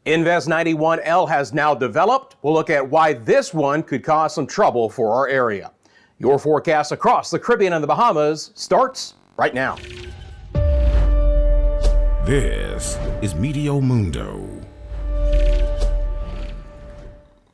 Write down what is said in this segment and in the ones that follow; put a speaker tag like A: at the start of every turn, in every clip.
A: Invest 91L has now developed. We'll look at why this one could cause some trouble for our area. Your forecast across the Caribbean and the Bahamas starts right now.
B: This is Meteo Mundo.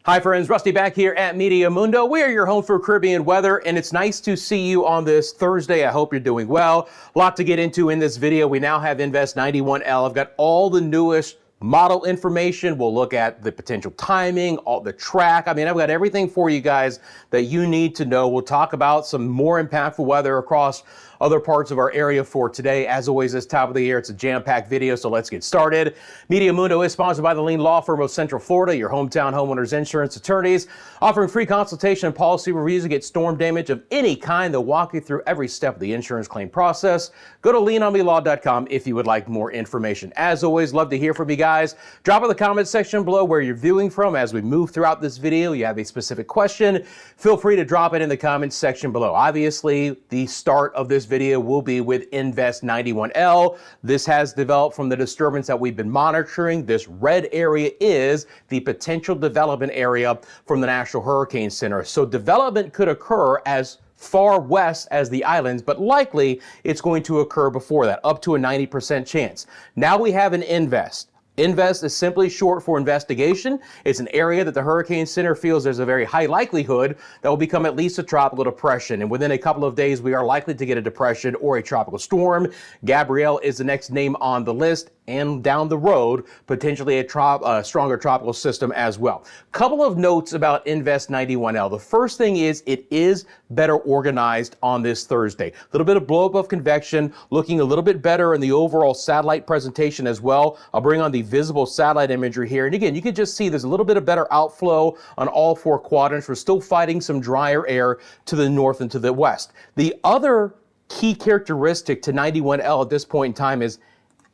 A: Hi friends, Rusty back here at Meteo Mundo. We are your home for Caribbean weather, and it's nice to see you on this Thursday. I hope you're doing well. A lot to get into in this video. We now have Invest 91L. I've got all the newest model information. We'll look at the potential timing, all the track. I've got everything for you guys that you need to know. We'll talk about some more impactful weather across other parts of our area for today. As always, this time of the year, it's a jam-packed video, so let's get started. Meteo Mundo is sponsored by the Lean Law Firm of Central Florida, your hometown homeowners insurance attorneys, offering free consultation and policy reviews to get storm damage of any kind. They'll walk you through every step of the insurance claim process. Go to leanonmelaw.com if you would like more information. As always, love to hear from you guys. Drop in the comment section below where you're viewing from. As we move throughout this video, you have a specific question, feel free to drop it in the comments section below. Obviously, the start of this video will be with Invest 91L. This has developed from the disturbance that we've been monitoring. This red area is the potential development area from the National Hurricane Center. So development could occur as far west as the islands, but likely it's going to occur before that, up to a 90% chance. Now we have an Invest. Invest is simply short for investigation. It's an area that the Hurricane Center feels there's a very high likelihood that will become at least a tropical depression. And within a couple of days, we are likely to get a depression or a tropical storm. Gabrielle is the next name on the list, and down the road, potentially a stronger tropical system as well. Couple of notes about Invest 91L. The first thing is it is better organized on this Thursday. A little bit of blow up of convection, looking a little bit better in the overall satellite presentation as well. I'll bring on the visible satellite imagery here. And again, you can just see there's a little bit of better outflow on all four quadrants. We're still fighting some drier air to the north and to the west. The other key characteristic to 91L at this point in time is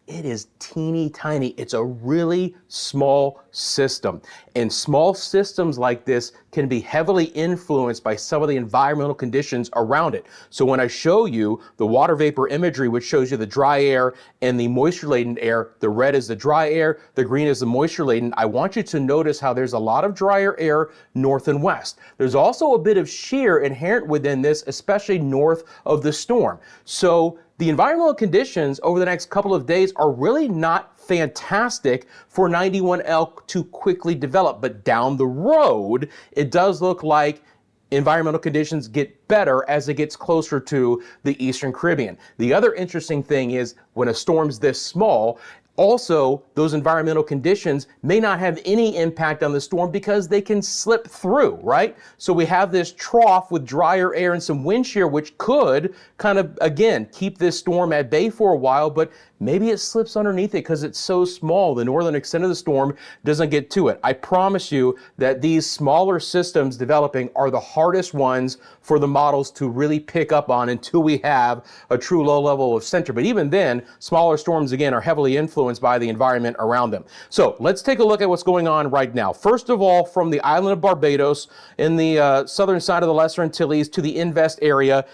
A: it is teeny tiny. It's a really small system. And small systems like this can be heavily influenced by some of the environmental conditions around it. So when I show you the water vapor imagery, which shows you the dry air and the moisture-laden air, the red is the dry air, the green is the moisture-laden, I want you to notice how there's a lot of drier air north and west. There's also a bit of shear inherent within this, especially north of the storm. So the environmental conditions over the next couple of days are really not fantastic for 91L to quickly develop, but down the road, it does look like environmental conditions get better as it gets closer to the Eastern Caribbean. The other interesting thing is when a storm's this small, also, those environmental conditions may not have any impact on the storm because they can slip through, right? So we have this trough with drier air and some wind shear, which could kind of, again, keep this storm at bay for a while, but maybe it slips underneath it because it's so small. The northern extent of the storm doesn't get to it. I promise you that these smaller systems developing are the hardest ones for the models to really pick up on until we have a true low level of center. But even then, smaller storms, again, are heavily influenced by the environment around them. So let's take a look at what's going on right now. First of all, from the island of Barbados in the southern side of the Lesser Antilles to the Invest area,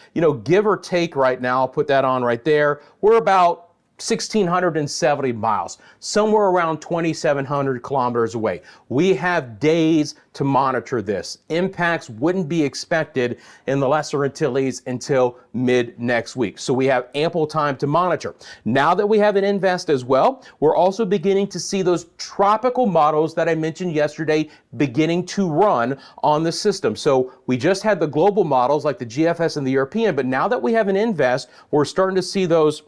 A: give or take right now, I'll put that on right there, we're about 1,670 miles, somewhere around 2,700 kilometers away. We have days to monitor this. Impacts wouldn't be expected in the Lesser Antilles until mid next week. So we have ample time to monitor. Now that we have an Invest as well, we're also beginning to see those tropical models that I mentioned yesterday beginning to run on the system. So we just had the global models like the GFS and the European, but now that we have an Invest, we're starting to see those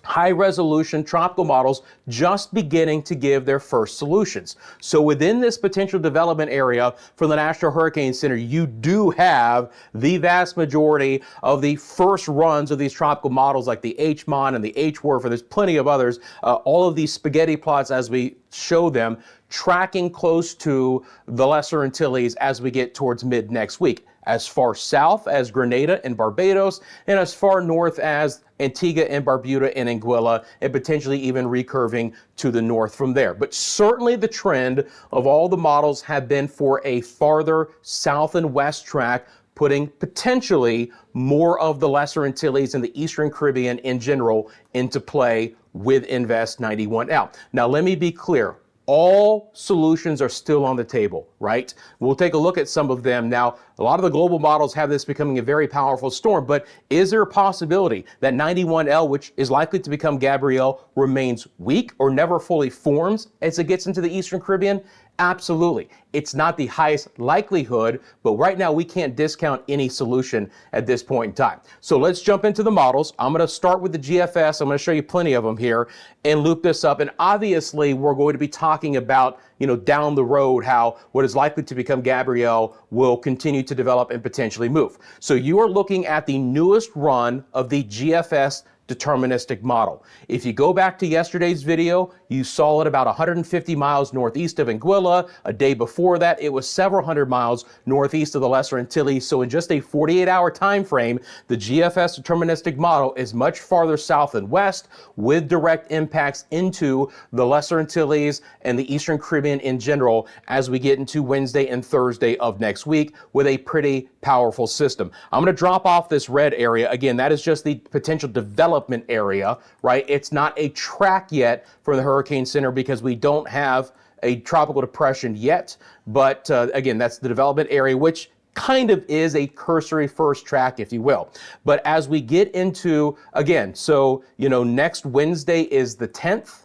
A: high-resolution tropical models just beginning to give their first solutions. So within this potential development area for the National Hurricane Center, you do have the vast majority of the first runs of these tropical models like the HMON and the HWRF, and there's plenty of others, all of these spaghetti plots as we show them, tracking close to the Lesser Antilles as we get towards mid next week. As far south as Grenada and Barbados, and as far north as Antigua and Barbuda and Anguilla, and potentially even recurving to the north from there. But certainly the trend of all the models have been for a farther south and west track, putting potentially more of the Lesser Antilles and the Eastern Caribbean in general into play with Invest 91L. Now let me be clear. all solutions are still on the table, right? We'll take a look at some of them. Now, a lot of the global models have this becoming a very powerful storm, but is there a possibility that 91L, which is likely to become Gabrielle, remains weak or never fully forms as it gets into the Eastern Caribbean? Absolutely. It's not the highest likelihood, but right now we can't discount any solution at this point in time. So let's jump into the models. I'm going to start with the GFS. I'm going to show you plenty of them here and loop this up. And obviously we're going to be talking about, down the road, how what is likely to become Gabrielle will continue to develop and potentially move. So you are looking at the newest run of the GFS deterministic model. If you go back to yesterday's video, you saw it about 150 miles northeast of Anguilla. A day before that, it was several hundred miles northeast of the Lesser Antilles. So in just a 48-hour time frame, the GFS deterministic model is much farther south and west, with direct impacts into the Lesser Antilles and the Eastern Caribbean in general as we get into Wednesday and Thursday of next week with a pretty powerful system. I'm going to drop off this red area. Again, that is just the potential development area, right? It's not a track yet for the Hurricane Center because we don't have a tropical depression yet. But again, that's the development area, which kind of is a cursory first track, if you will. But as we get into, again, so, next Wednesday is the 10th.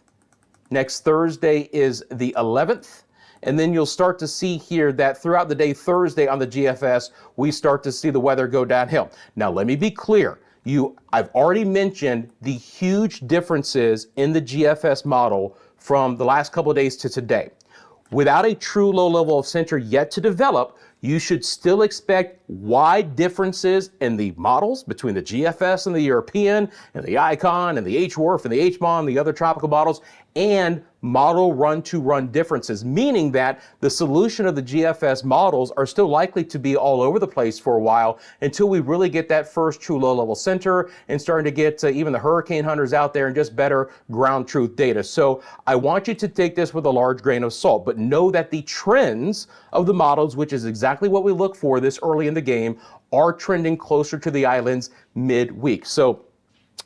A: Next Thursday is the 11th. And then you'll start to see here that throughout the day, Thursday on the GFS, we start to see the weather go downhill. Now, let me be clear. I've already mentioned the huge differences in the GFS model from the last couple of days to today. Without a true low level of center yet to develop, you should still expect wide differences in the models between the GFS and the European and the ICON and the HWRF and the HMON, the other tropical models, and model run-to-run differences, meaning that the solution of the GFS models are still likely to be all over the place for a while until we really get that first true low-level center and starting to get even the hurricane hunters out there and just better ground truth data. So I want you to take this with a large grain of salt, but know that the trends of the models, which is exactly what we look for this early in the game, are trending closer to the islands midweek. So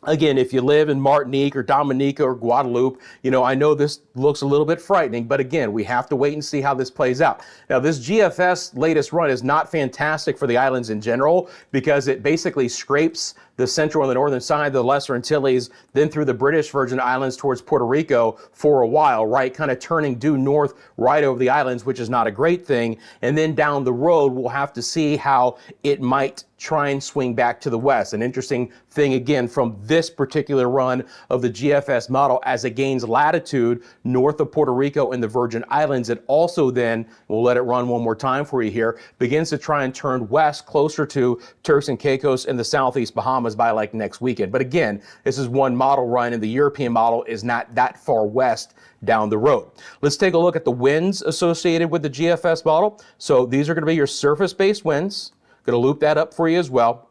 A: again, if you live in Martinique or Dominica or Guadeloupe, I know this looks a little bit frightening, but again, we have to wait and see how this plays out. Now, this GFS latest run is not fantastic for the islands in general because it basically scrapes the central and the northern side of the Lesser Antilles, then through the British Virgin Islands towards Puerto Rico for a while, right? Kind of turning due north right over the islands, which is not a great thing. And then down the road, we'll have to see how it might try and swing back to the west. An interesting thing, again, from this particular run of the GFS model, as it gains latitude north of Puerto Rico and the Virgin Islands, it also then, we'll let it run one more time for you here, begins to try and turn west closer to Turks and Caicos and the southeast Bahamas by like next weekend. But again, this is one model run and the European model is not that far west down the road. Let's take a look at the winds associated with the GFS model. So these are going to be your surface-based winds. Going to loop that up for you as well.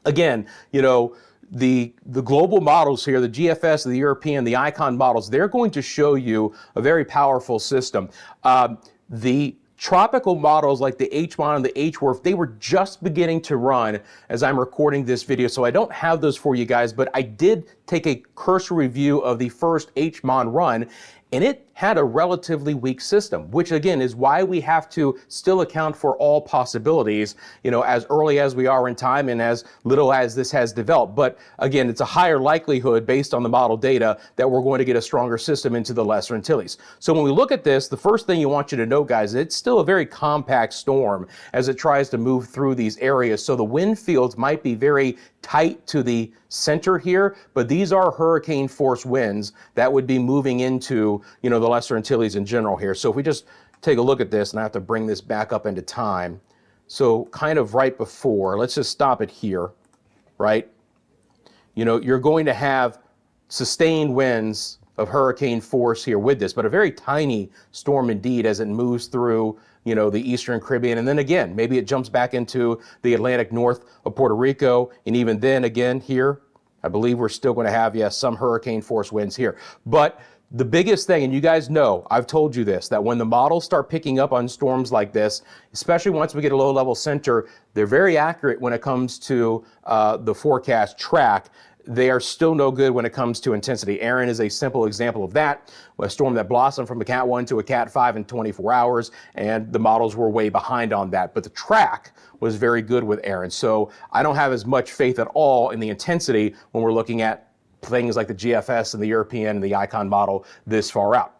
A: Again, the global models here, the GFS, the European, the ICON models, they're going to show you a very powerful system. The tropical models like the HMON and the HWRF, they were just beginning to run as I'm recording this video, so I don't have those for you guys, but I did take a cursory review of the first HMON run, and it had a relatively weak system, which again is why we have to still account for all possibilities, as early as we are in time and as little as this has developed. But again, it's a higher likelihood based on the model data that we're going to get a stronger system into the Lesser Antilles. So when we look at this, the first thing you want you to know, guys, it's still a very compact storm as it tries to move through these areas. So the wind fields might be very tight to the center here, but these are hurricane force winds that would be moving into, the Lesser Antilles in general here. So if we just take a look at this, and I have to bring this back up into time. So kind of right before, let's just stop it here, right? You're going to have sustained winds of hurricane force here with this, but a very tiny storm indeed as it moves through, the Eastern Caribbean. And then again, maybe it jumps back into the Atlantic north of Puerto Rico. And even then again here, I believe we're still going to have, yes, some hurricane force winds here. But the biggest thing, and you guys know, I've told you this, that when the models start picking up on storms like this, especially once we get a low level center, they're very accurate when it comes to the forecast track. they are still no good when it comes to intensity. Aaron is a simple example of that, a storm that blossomed from a Cat 1 to a Cat 5 in 24 hours, and the models were way behind on that. But the track was very good with Aaron. So I don't have as much faith at all in the intensity when we're looking at things like the GFS and the European and the ICON model this far out.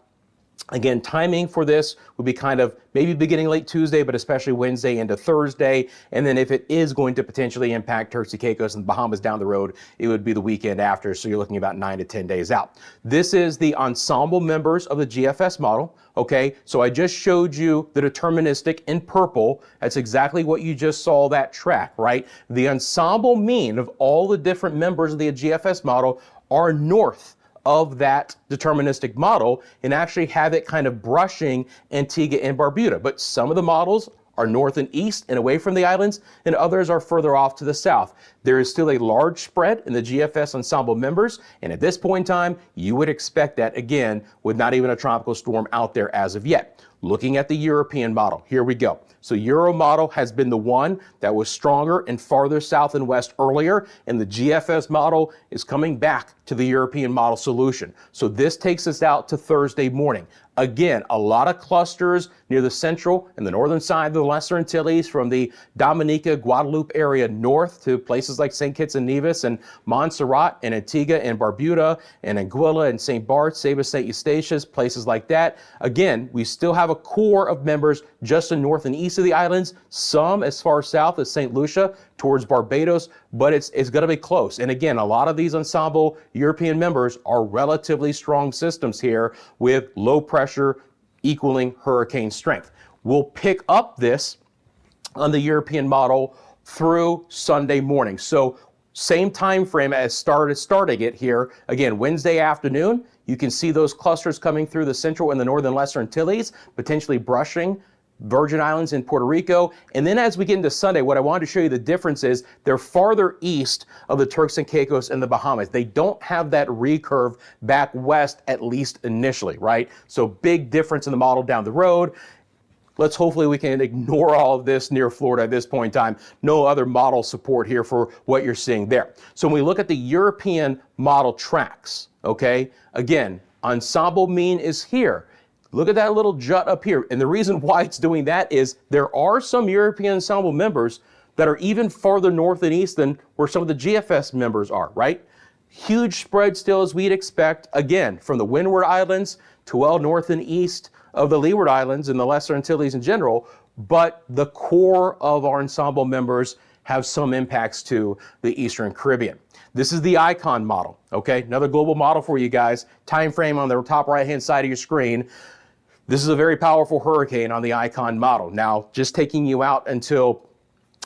A: Again, timing for this would be kind of maybe beginning late Tuesday, but especially Wednesday into Thursday. And then if it is going to potentially impact Turks and Caicos and the Bahamas down the road, it would be the weekend after. So you're looking about 9 to 10 days out. This is the Ensemble members of the GFS model. Okay, so I just showed you the deterministic in purple. That's exactly what you just saw that track, right? The Ensemble mean of all the different members of the GFS model are north of that deterministic model and actually have it kind of brushing Antigua and Barbuda. But some of the models are north and east and away from the islands, and others are further off to the south. There is still a large spread in the GFS Ensemble members, and at this point in time, you would expect that again with not even a tropical storm out there as of yet. Looking at the European model, here we go. So Euro model has been the one that was stronger and farther south and west earlier, and the GFS model is coming back to the European model solution. So this takes us out to Thursday morning. Again, a lot of clusters near the central and the northern side of the Lesser Antilles, from the Dominica, Guadeloupe area north to places like St. Kitts and Nevis and Montserrat and Antigua and Barbuda and Anguilla and St. Barts, Saba St. Eustatius, places like that. Again, we still have a core of members just in north and east of the islands, some as far south as St. Lucia towards Barbados, but it's going to be close. And again, a lot of these Ensemble European members are relatively strong systems here with low pressure equaling hurricane strength. We'll pick up this on the European model through Sunday morning. So same time frame as starting it here. Again, Wednesday afternoon, you can see those clusters coming through the central and the northern Lesser Antilles, potentially brushing Virgin Islands and Puerto Rico. And then as we get into Sunday, what I wanted to show you the difference is they're farther east of the Turks and Caicos and the Bahamas. They don't have that recurve back west, at least initially, right? So big difference in the model down the road. Let's hopefully we can ignore all of this near Florida at this point in time. No other model support here for what you're seeing there. So when we look at the European model tracks, okay, again, Ensemble mean is here. Look at that little jut up here. And the reason why it's doing that is there are some European Ensemble members that are even farther north and east than where some of the GFS members are, right? Huge spread still as we'd expect, again, from the Windward Islands to well north and east of the Leeward Islands and the Lesser Antilles in general. But the core of our Ensemble members have some impacts to the Eastern Caribbean. This is the ICON model, okay? Another global model for you guys. Time frame on the top right-hand side of your screen. This is a very powerful hurricane on the ICON model. Now, just taking you out until,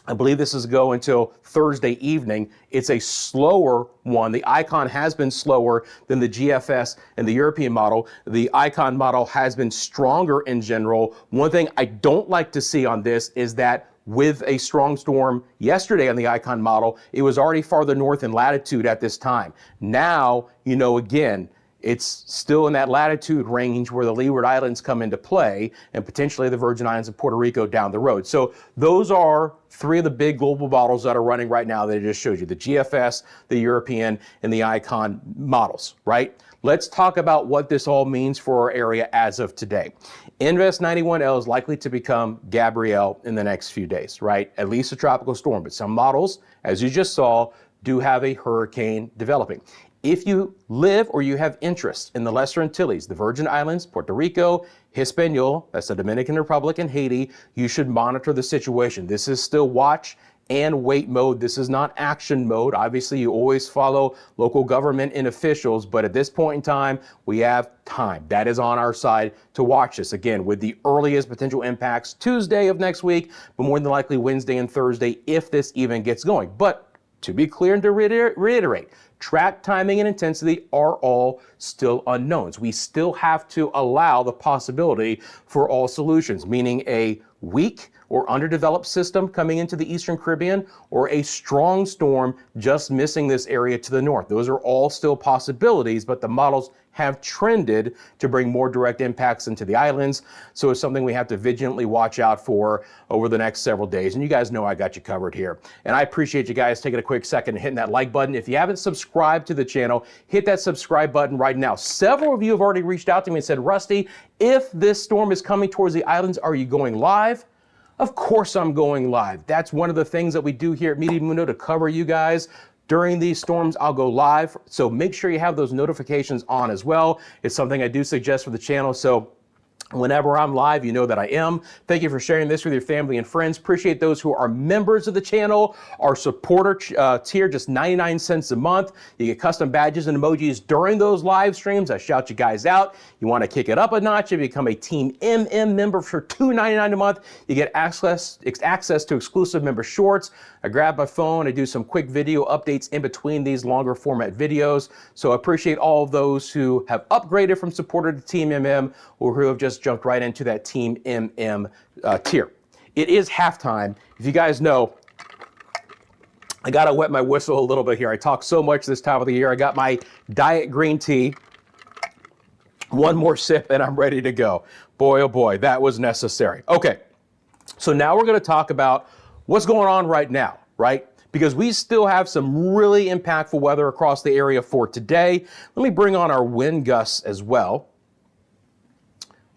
A: I believe this is go until Thursday evening. It's a slower one. The ICON has been slower than the GFS and the European model. The ICON model has been stronger in general. One thing I don't like to see on this is that with a strong storm yesterday on the ICON model, it was already farther north in latitude at this time. Now, you know, again, it's still in that latitude range where the Leeward Islands come into play and potentially the Virgin Islands and Puerto Rico down the road. So those are three of the big global models that are running right now that I just showed you, the GFS, the European, and the ICON models, right? Let's talk about what this all means for our area as of today. Invest 91L is likely to become Gabrielle in the next few days, right? At least a tropical storm, but some models, as you just saw, do have a hurricane developing. If you live or you have interest in the Lesser Antilles, the Virgin Islands, Puerto Rico, Hispaniola, that's the Dominican Republic, and Haiti, you should monitor the situation. This is still watch and wait mode. This is not action mode. Obviously, you always follow local government and officials, but at this point in time, we have time. That is on our side to watch this. Again, with the earliest potential impacts Tuesday of next week, but more than likely Wednesday and Thursday if this even gets going. But to be clear and to reiterate, track timing and intensity are all still unknowns. We still have to allow the possibility for all solutions, meaning a weak or underdeveloped system coming into the Eastern Caribbean, or a strong storm just missing this area to the north. Those are all still possibilities, but the models have trended to bring more direct impacts into the islands. So it's something we have to vigilantly watch out for over the next several days. And you guys know I got you covered here. And I appreciate you guys taking a quick second and hitting that like button. If you haven't subscribed to the channel, hit that subscribe button right now. Several of you have already reached out to me and said, Rusty, if this storm is coming towards the islands, are you going live? Of course I'm going live. That's one of the things that we do here at Meteo Mundo to cover you guys. During these storms, I'll go live, so make sure you have those notifications on as well. It's something I do suggest for the channel, so whenever I'm live, you know that I am. Thank you for sharing this with your family and friends. Appreciate those who are members of the channel. Our supporter tier, just 99 cents a month. You get custom badges and emojis during those live streams. I shout you guys out. You want to kick it up a notch, you become a Team MM member for $2.99 a month. You get access to exclusive member shorts. I grab my phone, I do some quick video updates in between these longer format videos. So I appreciate all of those who have upgraded from supporter to Team MM or who have just jumped right into that Team MM tier. It is halftime. If you guys know, I gotta wet my whistle a little bit here. I talk so much this time of the year. I got my diet green tea. One more sip and I'm ready to go. Boy, oh boy, that was necessary. Okay, so now we're gonna talk about what's going on right now, right? Because we still have some really impactful weather across the area for today. Let me bring on our wind gusts as well.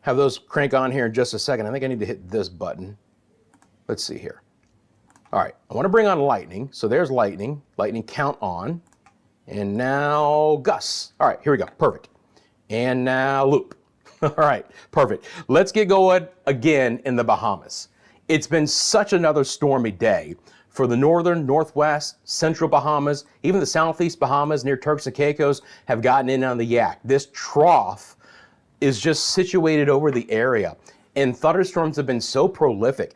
A: Have those crank on here in just a second. I think I need to hit this button. Let's see here. All right, I want to bring on lightning. So there's lightning. Lightning count on. And now gusts. All right, here we go. Perfect. And now loop. All right, perfect. Let's get going again in the Bahamas. It's been such another stormy day for the northern, northwest, central Bahamas. Even the southeast Bahamas near Turks and Caicos have gotten in on the yak. This trough is just situated over the area. And thunderstorms have been so prolific.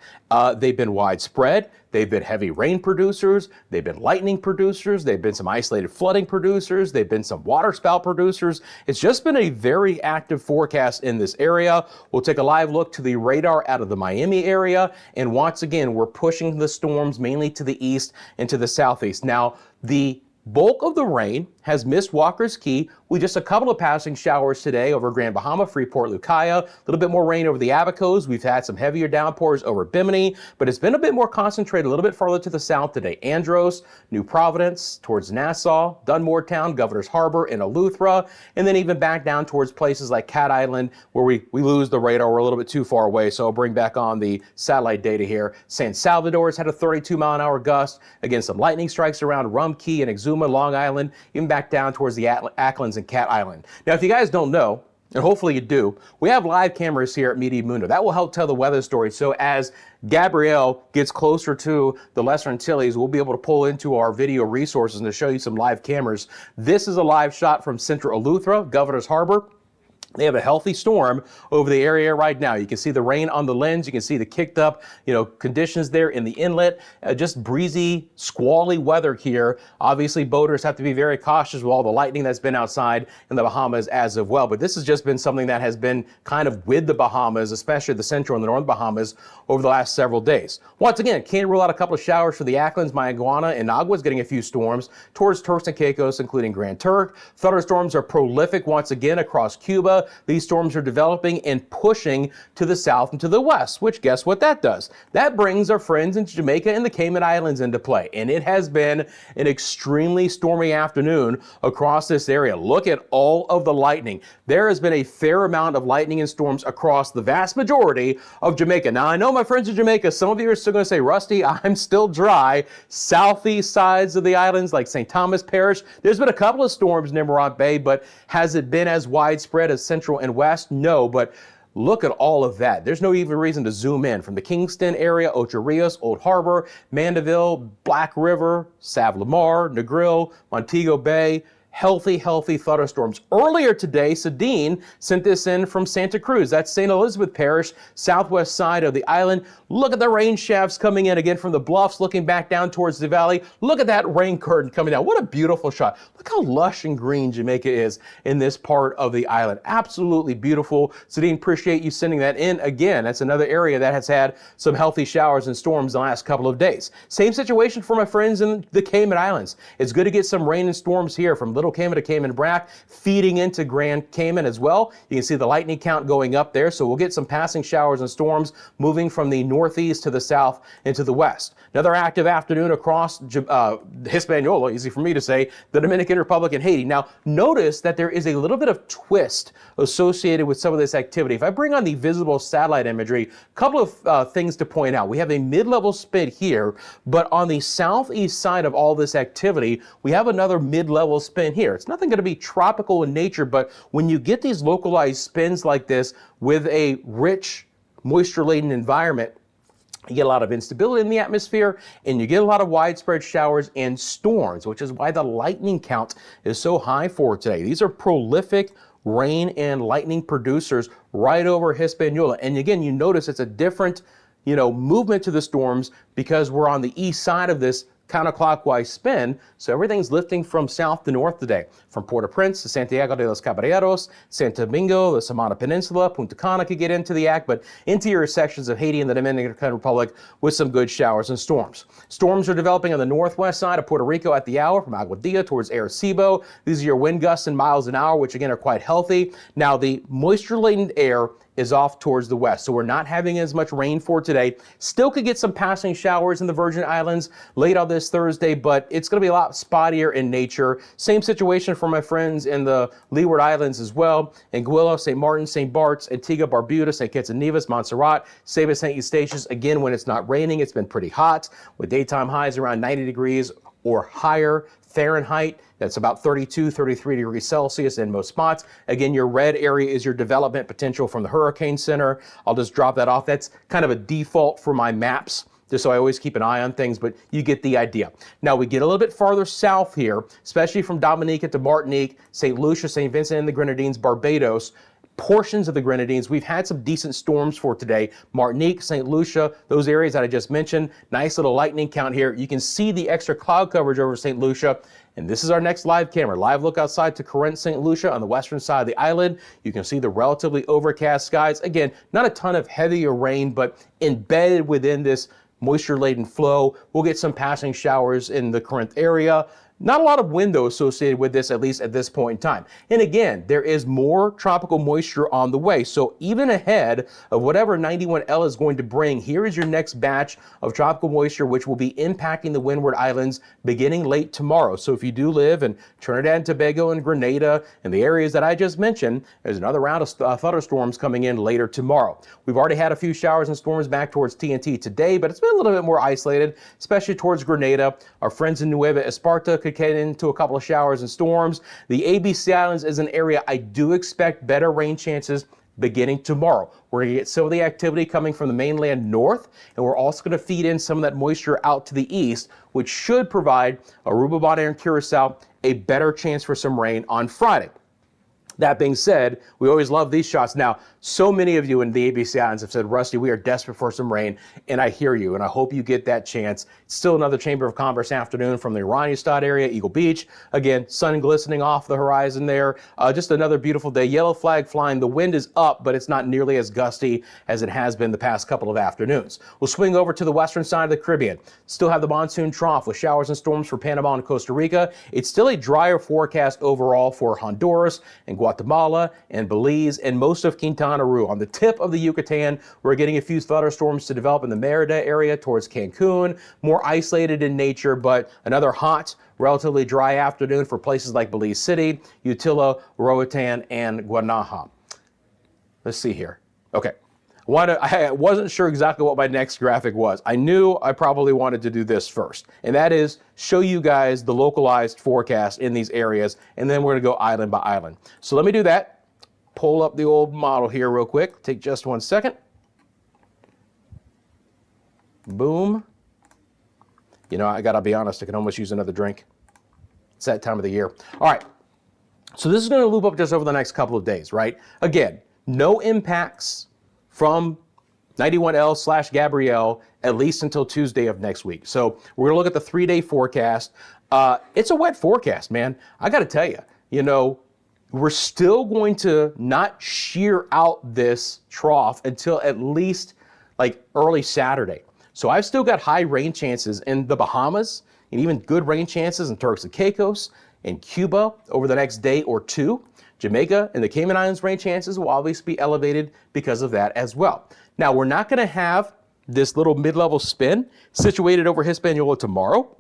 A: They've been widespread. They've been heavy rain producers. They've been lightning producers. They've been some isolated flooding producers. They've been some waterspout producers. It's just been a very active forecast in this area. We'll take a live look to the radar out of the Miami area. And once again, we're pushing the storms mainly to the east and to the southeast. Now, the bulk of the rain has missed Walker's Key with just a couple of passing showers today over Grand Bahama, Freeport, Lucaya. A little bit more rain over the Abacos. We've had some heavier downpours over Bimini, but it's been a bit more concentrated a little bit farther to the south today. Andros, New Providence, towards Nassau, Dunmoretown, Governor's Harbor, and Eleuthera, and then even back down towards places like Cat Island where we lose the radar. We're a little bit too far away, so I'll bring back on the satellite data here. San Salvador's had a 32-mile-an-hour gust. Again, some lightning strikes around Rum Key and Exuma, Long Island, even back down towards the Acklands and Cat Island. Now, if you guys don't know, and hopefully you do, we have live cameras here at Meteo Mundo. That will help tell the weather story. So as Gabrielle gets closer to the Lesser Antilles, we'll be able to pull into our video resources and to show you some live cameras. This is a live shot from Central Eleuthera, Governor's Harbor. They have a healthy storm over the area right now. You can see the rain on the lens. You can see the kicked up, conditions there in the inlet. Just breezy, squally weather here. Obviously, boaters have to be very cautious with all the lightning that's been outside in the Bahamas as of well. But this has just been something that has been kind of with the Bahamas, especially the central and the northern Bahamas, over the last several days. Once again, can't rule out a couple of showers for the Acklands, Mayaguana, and Aguas getting a few storms towards Turks and Caicos, including Grand Turk. Thunderstorms are prolific once again across Cuba. These storms are developing and pushing to the south and to the west, which guess what that does? That brings our friends in Jamaica and the Cayman Islands into play. And it has been an extremely stormy afternoon across this area. Look at all of the lightning. There has been a fair amount of lightning and storms across the vast majority of Jamaica. Now, I know my friends in Jamaica, some of you are still going to say, Rusty, I'm still dry. Southeast sides of the islands like St. Thomas Parish, there's been a couple of storms near Morant Bay, but has it been as widespread as central and west? No, but look at all of that. There's no even reason to zoom in. From the Kingston area, Ocho Rios, Old Harbor, Mandeville, Black River, Sav Lamar, Negril, Montego Bay, healthy thunderstorms. Earlier today, Sadine sent this in from Santa Cruz. That's St. Elizabeth Parish, southwest side of the island. Look at the rain shafts coming in again from the bluffs, looking back down towards the valley. Look at that rain curtain coming down. What a beautiful shot. Look how lush and green Jamaica is in this part of the island. Absolutely beautiful. Sadine, appreciate you sending that in again. That's another area that has had some healthy showers and storms the last couple of days. Same situation for my friends in the Cayman Islands. It's good to get some rain and storms here from Little Cayman to Cayman Brac, feeding into Grand Cayman as well. You can see the lightning count going up there, so we'll get some passing showers and storms moving from the northeast to the south and to the west. Another active afternoon across Hispaniola, easy for me to say, the Dominican Republic and Haiti. Now, notice that there is a little bit of twist associated with some of this activity. If I bring on the visible satellite imagery, a couple of things to point out. We have a mid-level spin here, but on the southeast side of all this activity, we have another mid-level spin here. It's nothing going to be tropical in nature, but when you get these localized spins like this with a rich, moisture-laden environment, you get a lot of instability in the atmosphere, and you get a lot of widespread showers and storms, which is why the lightning count is so high for today. These are prolific rain and lightning producers right over Hispaniola. And again, you notice it's a different, movement to the storms because we're on the east side of this counterclockwise spin, so everything's lifting from south to north today. From Port-au-Prince to Santiago de los Caballeros, Santo Domingo, the Samana Peninsula, Punta Cana could get into the act, but interior sections of Haiti and the Dominican Republic with some good showers and storms. Storms are developing on the northwest side of Puerto Rico at the hour from Aguadilla towards Arecibo. These are your wind gusts in miles an hour, which again are quite healthy. Now the moisture-laden air is off towards the west, so we're not having as much rain for today. Still could get some passing showers in the Virgin Islands late on this Thursday, but it's going to be a lot spottier in nature. Same situation for my friends in the Leeward Islands as well. Anguilla, St. Martin, St. Bart's, Antigua, Barbuda, St. Kitts and Nevis, Montserrat, Save St. Eustatius. Again, when it's not raining, it's been pretty hot with daytime highs around 90 degrees or higher Fahrenheit. That's about 32, 33 degrees Celsius in most spots. Again, your red area is your development potential from the Hurricane Center. I'll just drop that off. That's kind of a default for my maps, just so I always keep an eye on things, but you get the idea. Now we get a little bit farther south here, especially from Dominica to Martinique, St. Lucia, St. Vincent and the Grenadines, Barbados, portions of the Grenadines. We've had some decent storms for today. Martinique, St. Lucia, those areas that I just mentioned. Nice little lightning count here. You can see the extra cloud coverage over St. Lucia. And this is our next live camera. Live look outside to Corinth, St. Lucia on the western side of the island. You can see the relatively overcast skies. Again, not a ton of heavier rain, but embedded within this moisture-laden flow, we'll get some passing showers in the Corinth area. Not a lot of wind, though, associated with this, at least at this point in time. And again, there is more tropical moisture on the way. So even ahead of whatever 91L is going to bring, here is your next batch of tropical moisture, which will be impacting the Windward Islands beginning late tomorrow. So if you do live in Trinidad and Tobago and Grenada and the areas that I just mentioned, there's another round of thunderstorms coming in later tomorrow. We've already had a few showers and storms back towards TNT today, but it's been a little bit more isolated, especially towards Grenada. Our friends in Nueva Esparta could get into a couple of showers and storms. The ABC Islands is an area I do expect better rain chances beginning tomorrow. We're going to get some of the activity coming from the mainland north, and we're also going to feed in some of that moisture out to the east, which should provide Aruba, Bonaire, and Curacao a better chance for some rain on Friday. That being said, we always love these shots. Now, so many of you in the ABC Islands have said, Rusty, we are desperate for some rain, and I hear you, and I hope you get that chance. It's still another Chamber of Commerce afternoon from the Oranjestad area, Eagle Beach. Again, sun glistening off the horizon there. Just another beautiful day. Yellow flag flying. The wind is up, but it's not nearly as gusty as it has been the past couple of afternoons. We'll swing over to the western side of the Caribbean. Still have the monsoon trough with showers and storms for Panama and Costa Rica. It's still a drier forecast overall for Honduras and Guatemala and Belize and most of Quintana Roo. On the tip of the Yucatan, we're getting a few thunderstorms to develop in the Merida area towards Cancun, more isolated in nature, but another hot, relatively dry afternoon for places like Belize City, Utila, Roatan, and Guanaja. Let's see here. Okay. I wasn't sure exactly what my next graphic was. I knew I probably wanted to do this first, and that is show you guys the localized forecast in these areas, and then we're going to go island by island. So let me do that. Pull up the old model here real quick. Take just 1 second. Boom. You know, I got to be honest, I can almost use another drink. It's that time of the year. All right. So this is going to loop up just over the next couple of days, right? Again, no impacts from 91L/Gabrielle, at least until Tuesday of next week. So we're going to look at the 3-day forecast. It's a wet forecast, man. I got to tell you, we're still going to not shear out this trough until at least like early Saturday. So I've still got high rain chances in the Bahamas and even good rain chances in Turks and Caicos and Cuba over the next day or two. Jamaica and the Cayman Islands rain chances will obviously be elevated because of that as well. Now, we're not going to have this little mid-level spin situated over Hispaniola tomorrow,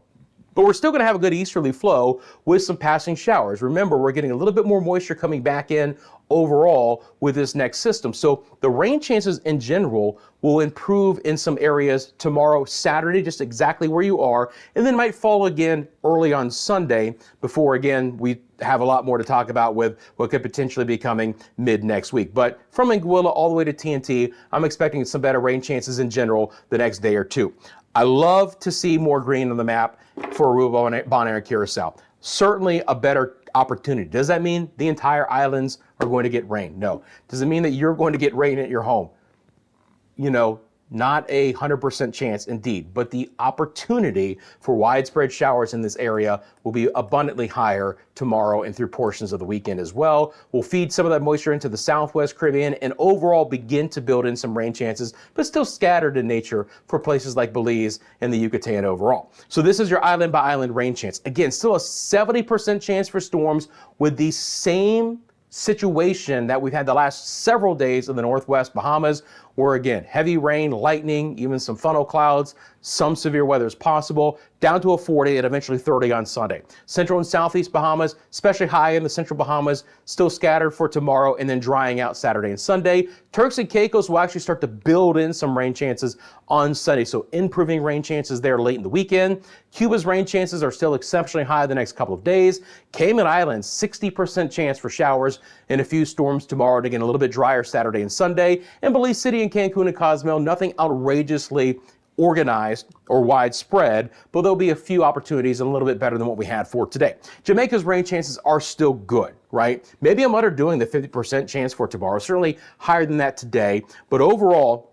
A: but we're still going to have a good easterly flow with some passing showers. Remember, we're getting a little bit more moisture coming back in overall with this next system. So the rain chances in general will improve in some areas tomorrow, Saturday, just exactly where you are, and then might fall again early on Sunday before, again, we have a lot more to talk about with what could potentially be coming mid next week. But from Anguilla all the way to TNT, I'm expecting some better rain chances in general the next day or two. I love to see more green on the map for Aruba, Bonaire, and Curacao. Certainly a better opportunity. Does that mean the entire islands are going to get rain? No. Does it mean that you're going to get rain at your home? Not 100% chance indeed, but the opportunity for widespread showers in this area will be abundantly higher tomorrow and through portions of the weekend as well. We'll feed some of that moisture into the Southwest Caribbean and overall begin to build in some rain chances, but still scattered in nature for places like Belize and the Yucatan overall. So this is your island by island rain chance. Again, still a 70% chance for storms with the same situation that we've had the last several days in the Northwest Bahamas, where again, heavy rain, lightning, even some funnel clouds, some severe weather is possible, down to a 40 and eventually 30 on Sunday. Central and Southeast Bahamas, especially high in the Central Bahamas, still scattered for tomorrow and then drying out Saturday and Sunday. Turks and Caicos will actually start to build in some rain chances on Sunday, so improving rain chances there late in the weekend. Cuba's rain chances are still exceptionally high the next couple of days. Cayman Islands, 60% chance for showers and a few storms tomorrow, and again, a little bit drier Saturday and Sunday. And Belize City and Cancun and Cozumel, nothing outrageously organized or widespread, but there'll be a few opportunities and a little bit better than what we had for today. Jamaica's rain chances are still good, right? Maybe I'm underdoing the 50% chance for tomorrow, certainly higher than that today, but overall,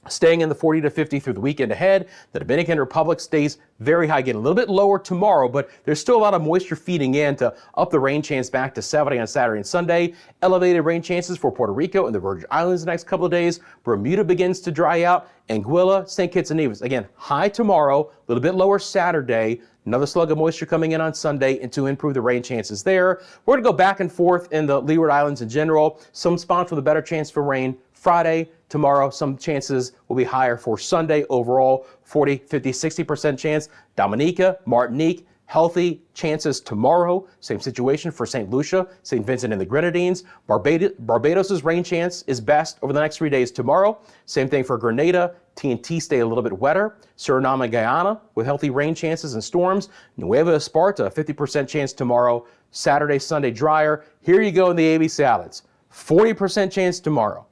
A: staying in the 40 to 50 through the weekend ahead. The Dominican Republic stays very high, getting a little bit lower tomorrow, but there's still a lot of moisture feeding in to up the rain chance back to 70 on Saturday and Sunday. Elevated rain chances for Puerto Rico and the Virgin Islands the next couple of days. Bermuda begins to dry out. Anguilla, St. Kitts and Nevis, again, high tomorrow, a little bit lower Saturday. Another slug of moisture coming in on Sunday and to improve the rain chances there. We're going to go back and forth in the Leeward Islands in general. Some spots with a better chance for rain Friday. Tomorrow, some chances will be higher for Sunday. Overall, 40, 50, 60% chance. Dominica, Martinique, healthy chances tomorrow. Same situation for St. Lucia, St. Vincent and the Grenadines. Barbados's rain chance is best over the next 3 days tomorrow. Same thing for Grenada. TNT stay a little bit wetter. Suriname and Guyana with healthy rain chances and storms. Nueva Esparta, 50% chance tomorrow. Saturday, Sunday, drier. Here you go in the ABC Islands. 40% chance tomorrow.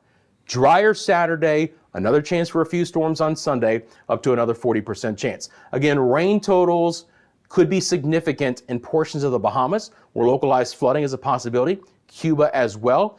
A: Drier Saturday, another chance for a few storms on Sunday, up to another 40% chance. Again, rain totals could be significant in portions of the Bahamas, where localized flooding is a possibility. Cuba as well.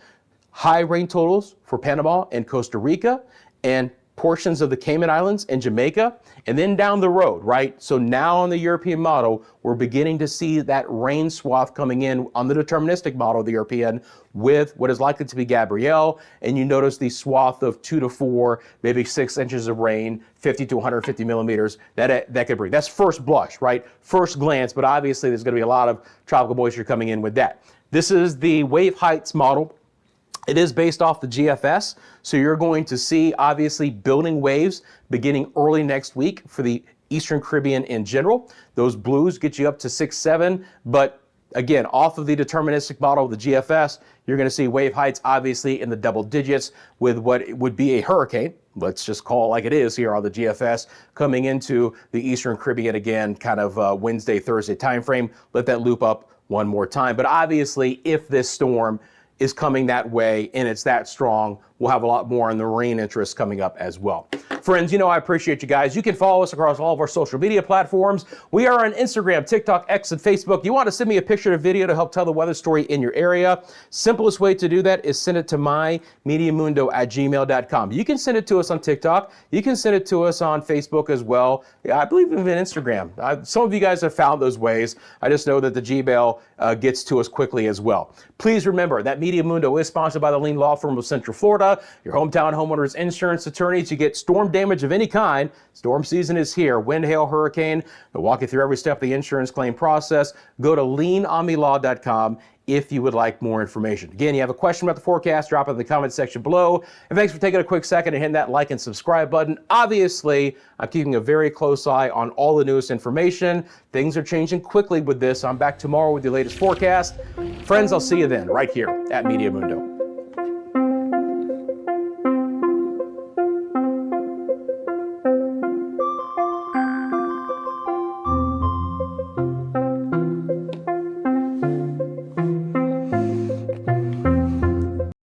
A: High rain totals for Panama and Costa Rica, and portions of the Cayman Islands and Jamaica, and then down the road, right? So now on the European model, we're beginning to see that rain swath coming in on the deterministic model of the European with what is likely to be Gabrielle, and you notice the swath of 2 to 4, maybe 6 inches of rain, 50 to 150 millimeters that could bring. That's first blush, right? First glance, but obviously there's going to be a lot of tropical moisture coming in with that. This is the wave heights model. It is based off the GFS, so you're going to see obviously building waves beginning early next week for the Eastern Caribbean in general. Those blues get you up to 6, 7, but again, off of the deterministic model of the GFS, you're going to see wave heights obviously in the double digits with what would be a hurricane. Let's just call it like it is here on the GFS, coming into the Eastern Caribbean again, kind of Wednesday, Thursday timeframe. Let that loop up one more time. But obviously, if this storm is coming that way and it's that strong, we'll have a lot more on the rain interest coming up as well. Friends, you know I appreciate you guys. You can follow us across all of our social media platforms. We are on Instagram, TikTok, X, and Facebook. You want to send me a picture or video to help tell the weather story in your area? Simplest way to do that is send it to myMediaMundo@gmail.com. You can send it to us on TikTok. You can send it to us on Facebook as well. I believe even Instagram. Some of you guys have found those ways. I just know that the Gmail gets to us quickly as well. Please remember that Media Mundo is sponsored by the Lean Law Firm of Central Florida, your hometown homeowners insurance attorney. To get storm damage of any kind, storm season is here. Wind, hail, hurricane. They'll walk you through every step of the insurance claim process. Go to leanomnilaw.com if you would like more information. Again, you have a question about the forecast, drop it in the comment section below. And thanks for taking a quick second to hit that like and subscribe button. Obviously, I'm keeping a very close eye on all the newest information. Things are changing quickly with this. I'm back tomorrow with the latest forecast. Friends, I'll see you then, right here at Media Mundo.